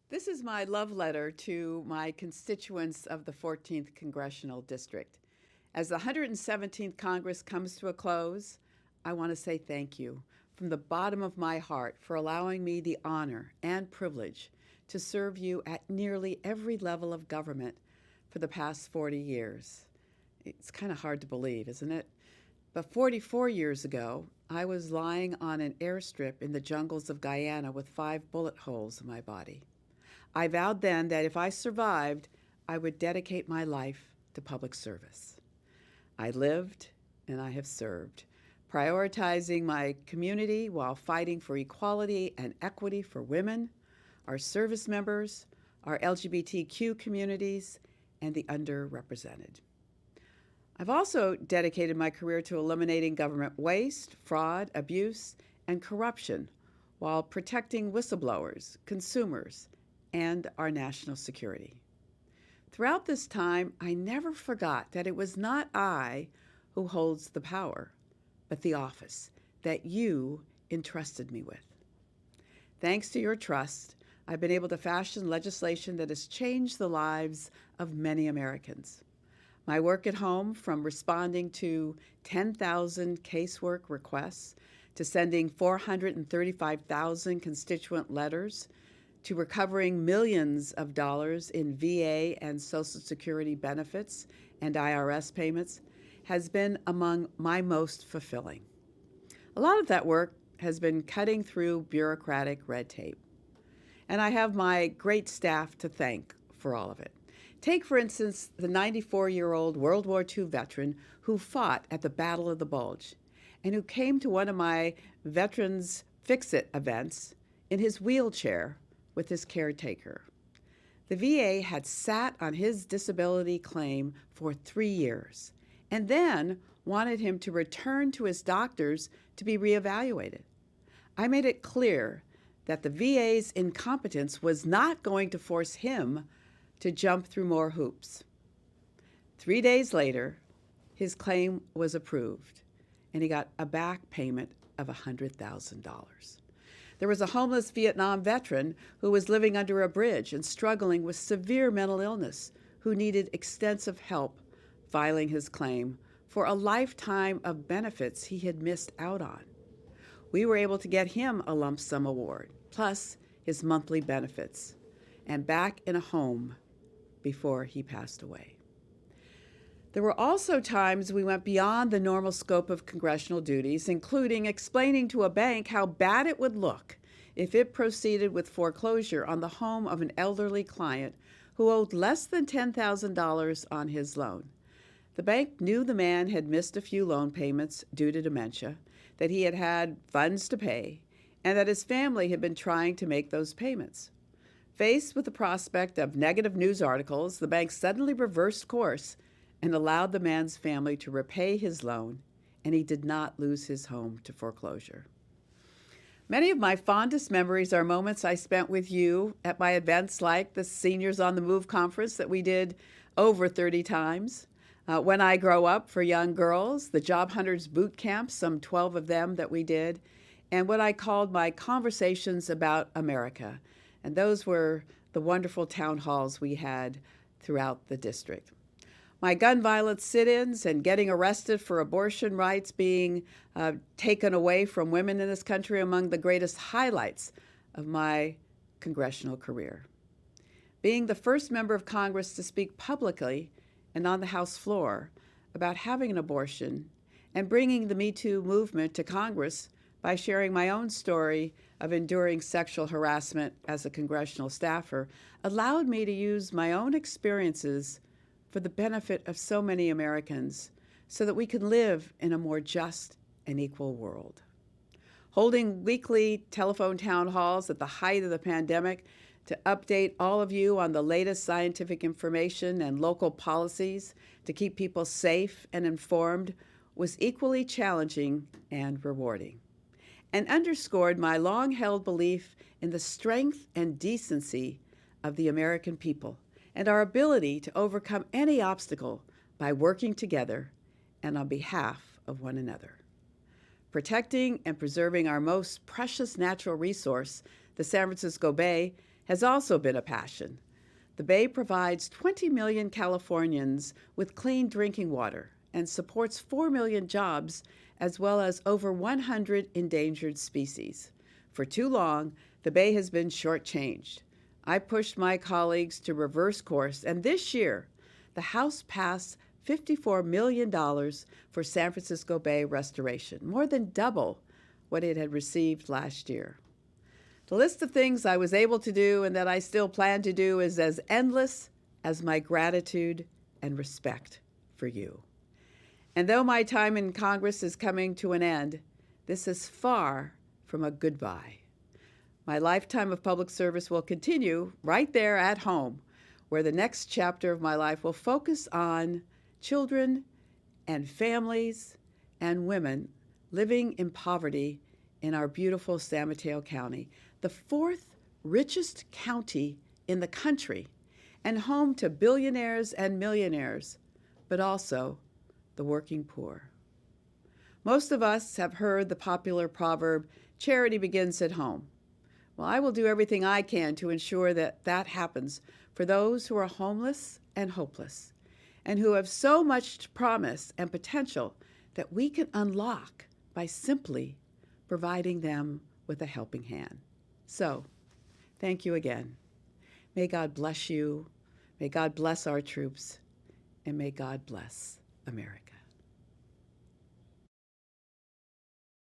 This is my love letter to my constituents of the 14th Congressional District. As the 117th Congress comes to a close, I want to say thank you from the bottom of my heart for allowing me the honor and privilege to serve you at nearly every level of government for the past 40 years. It's kind of hard to believe, isn't it? But 44 years ago, I was lying on an airstrip in the jungles of Guyana with 5 bullet holes in my body. I vowed then that if I survived, I would dedicate my life to public service. I lived and I have served, prioritizing my community while fighting for equality and equity for women, our service members, our LGBTQ communities, and the underrepresented. I've also dedicated my career to eliminating government waste, fraud, abuse, and corruption while protecting whistleblowers, consumers, and our national security. Throughout this time, I never forgot that it was not I who holds the power, but the office that you entrusted me with. Thanks to your trust, I've been able to fashion legislation that has changed the lives of many Americans. My work at home, from responding to 10,000 casework requests to sending 435,000 constituent letters, to recovering millions of dollars in VA and Social Security benefits and IRS payments, has been among my most fulfilling. A lot of that work has been cutting through bureaucratic red tape. And I have my great staff to thank for all of it. Take, for instance, the 94-year-old World War II veteran who fought at the Battle of the Bulge and who came to one of my Veterans Fix-It events in his wheelchair with his caretaker. The VA had sat on his disability claim for 3 years and then wanted him to return to his doctors to be reevaluated. I made it clear that the VA's incompetence was not going to force him to jump through more hoops. 3 days later, his claim was approved, and he got a back payment of $100,000. There was a homeless Vietnam veteran who was living under a bridge and struggling with severe mental illness, who needed extensive help filing his claim for a lifetime of benefits he had missed out on. We were able to get him a lump sum award, plus his monthly benefits, and back in a home before he passed away. There were also times we went beyond the normal scope of congressional duties, including explaining to a bank how bad it would look if it proceeded with foreclosure on the home of an elderly client who owed less than $10,000 on his loan. The bank knew the man had missed a few loan payments due to dementia, that he had had funds to pay, and that his family had been trying to make those payments. Faced with the prospect of negative news articles, the bank suddenly reversed course and allowed the man's family to repay his loan, and he did not lose his home to foreclosure. Many of my fondest memories are moments I spent with you at my events like the Seniors on the Move conference that we did over 30 times. When I Grow Up for young girls, the Job Hunters boot camps, some 12 of them that we did, and what I called my Conversations About America. And those were the wonderful town halls we had throughout the district. My gun violence sit-ins and getting arrested for abortion rights being taken away from women in this country among the greatest highlights of my congressional career. Being the first member of Congress to speak publicly and on the House floor about having an abortion and bringing the Me Too movement to Congress by sharing my own story of enduring sexual harassment as a congressional staffer allowed me to use my own experiences for the benefit of so many Americans so that we can live in a more just and equal world. Holding weekly telephone town halls at the height of the pandemic to update all of you on the latest scientific information and local policies to keep people safe and informed was equally challenging and rewarding, and underscored my long-held belief in the strength and decency of the American people and our ability to overcome any obstacle by working together and on behalf of one another. Protecting and preserving our most precious natural resource, the San Francisco Bay, has also been a passion. The Bay provides 20 million Californians with clean drinking water and supports 4 million jobs as well as over 100 endangered species. For too long, the Bay has been shortchanged. I pushed my colleagues to reverse course, and this year, the House passed $54 million for San Francisco Bay restoration, more than double what it had received last year. The list of things I was able to do and that I still plan to do is as endless as my gratitude and respect for you. And though my time in Congress is coming to an end, this is far from a goodbye. My lifetime of public service will continue right there at home, where the next chapter of my life will focus on children and families and women living in poverty in our beautiful San Mateo County, the fourth richest county in the country and home to billionaires and millionaires, but also the working poor. Most of us have heard the popular proverb, charity begins at home. Well, I will do everything I can to ensure that that happens for those who are homeless and hopeless, and who have so much promise and potential that we can unlock by simply providing them with a helping hand. So, thank you again. May God bless you, may God bless our troops, and may God bless America.